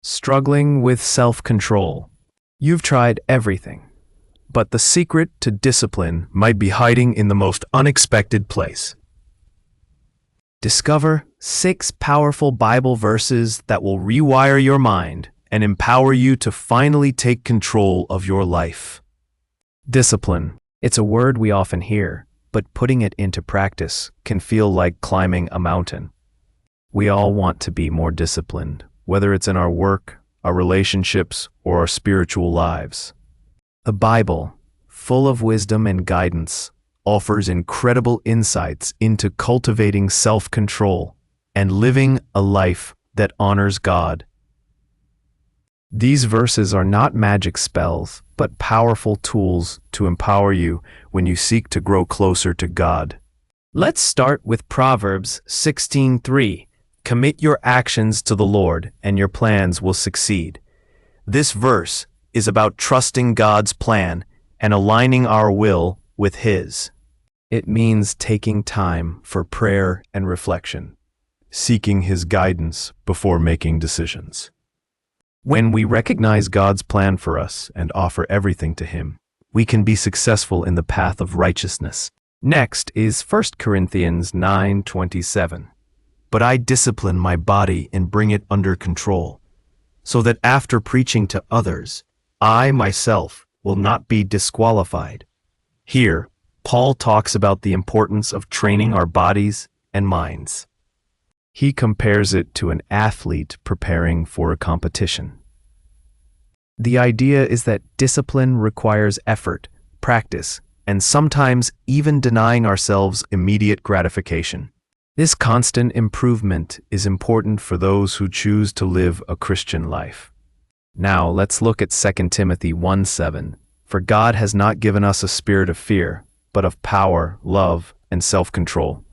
Struggling with self-control. You've tried everything, but the secret to discipline might be hiding in the most unexpected place. Discover 6 powerful Bible verses that will rewire your mind and empower you to finally take control of your life. Discipline. It's a word we often hear, but putting it into practice can feel like climbing a mountain. We all want to be more disciplined, whether it's in our work, our relationships, or our spiritual lives. The Bible, full of wisdom and guidance, offers incredible insights into cultivating self-control and living a life that honors God. These verses are not magic spells, but powerful tools to empower you when you seek to grow closer to God. Let's start with Proverbs 16:3. Commit your actions to the Lord, and your plans will succeed. This verse is about trusting God's plan and aligning our will with His. It means taking time for prayer and reflection, seeking His guidance before making decisions. When we recognize God's plan for us and offer everything to Him, we can be successful in the path of righteousness. Next is 1 Corinthians 9:27. But I discipline my body and bring it under control, so that after preaching to others, I myself will not be disqualified. Here, Paul talks about the importance of training our bodies and minds. He compares it to an athlete preparing for a competition. The idea is that discipline requires effort, practice, and sometimes even denying ourselves immediate gratification. This constant improvement is important for those who choose to live a Christian life. Now, let's look at 2 Timothy 1:7. For God has not given us a spirit of fear, but of power, love, and self-control.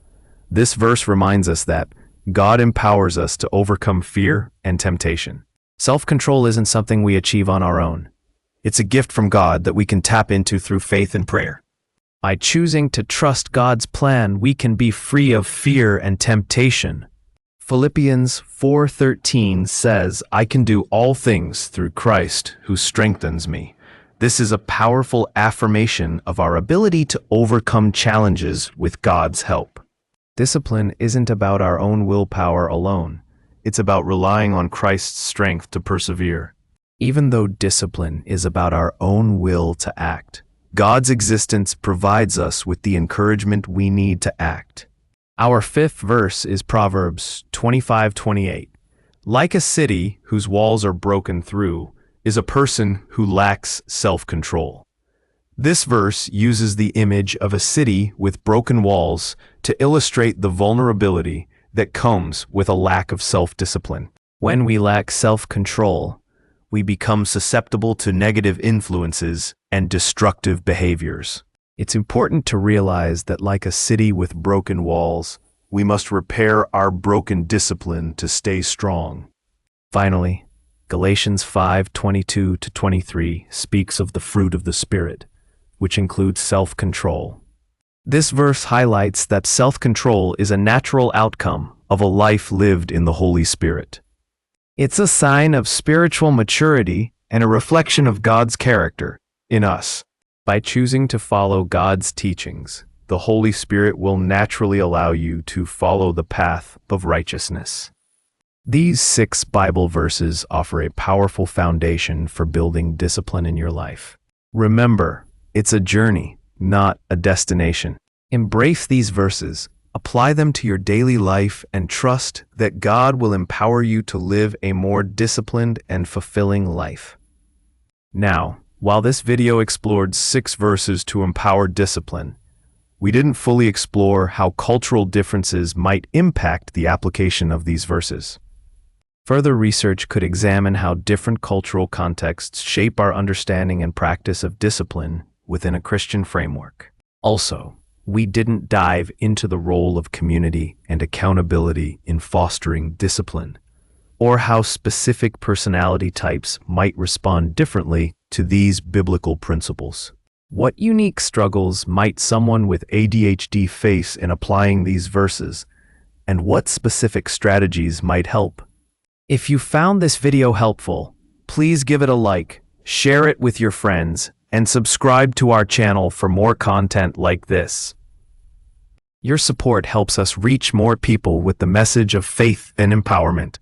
This verse reminds us that God empowers us to overcome fear and temptation. Self-control isn't something we achieve on our own. It's a gift from God that we can tap into through faith and prayer. By choosing to trust God's plan, we can be free of fear and temptation. Philippians 4:13 says, I can do all things through Christ who strengthens me. This is a powerful affirmation of our ability to overcome challenges with God's help. Discipline isn't about our own willpower alone. It's about relying on Christ's strength to persevere. Even though discipline is about our own will to act, God's existence provides us with the encouragement we need to act. Our 5th verse is Proverbs 25:28. Like a city whose walls are broken through is a person who lacks self-control. This verse uses the image of a city with broken walls to illustrate the vulnerability that comes with a lack of self-discipline. When we lack self-control, we become susceptible to negative influences and destructive behaviors. It's important to realize that like a city with broken walls, we must repair our broken discipline to stay strong. Finally, Galatians 5:22-23 speaks of the fruit of the Spirit, which includes self-control. This verse highlights that self-control is a natural outcome of a life lived in the Holy Spirit. It's a sign of spiritual maturity and a reflection of God's character in us. By choosing to follow God's teachings, the Holy Spirit will naturally allow you to follow the path of righteousness. These 6 Bible verses offer a powerful foundation for building discipline in your life. Remember, it's a journey, not a destination. Embrace these verses, apply them to your daily life, and trust that God will empower you to live a more disciplined and fulfilling life. Now, while this video explored 6 verses to empower discipline, we didn't fully explore how cultural differences might impact the application of these verses. Further research could examine how different cultural contexts shape our understanding and practice of discipline within a Christian framework. Also, we didn't dive into the role of community and accountability in fostering discipline, or how specific personality types might respond differently to these biblical principles. What unique struggles might someone with ADHD face in applying these verses, and what specific strategies might help? If you found this video helpful, please give it a like, share it with your friends, and subscribe to our channel for more content like this. Your support helps us reach more people with the message of faith and empowerment.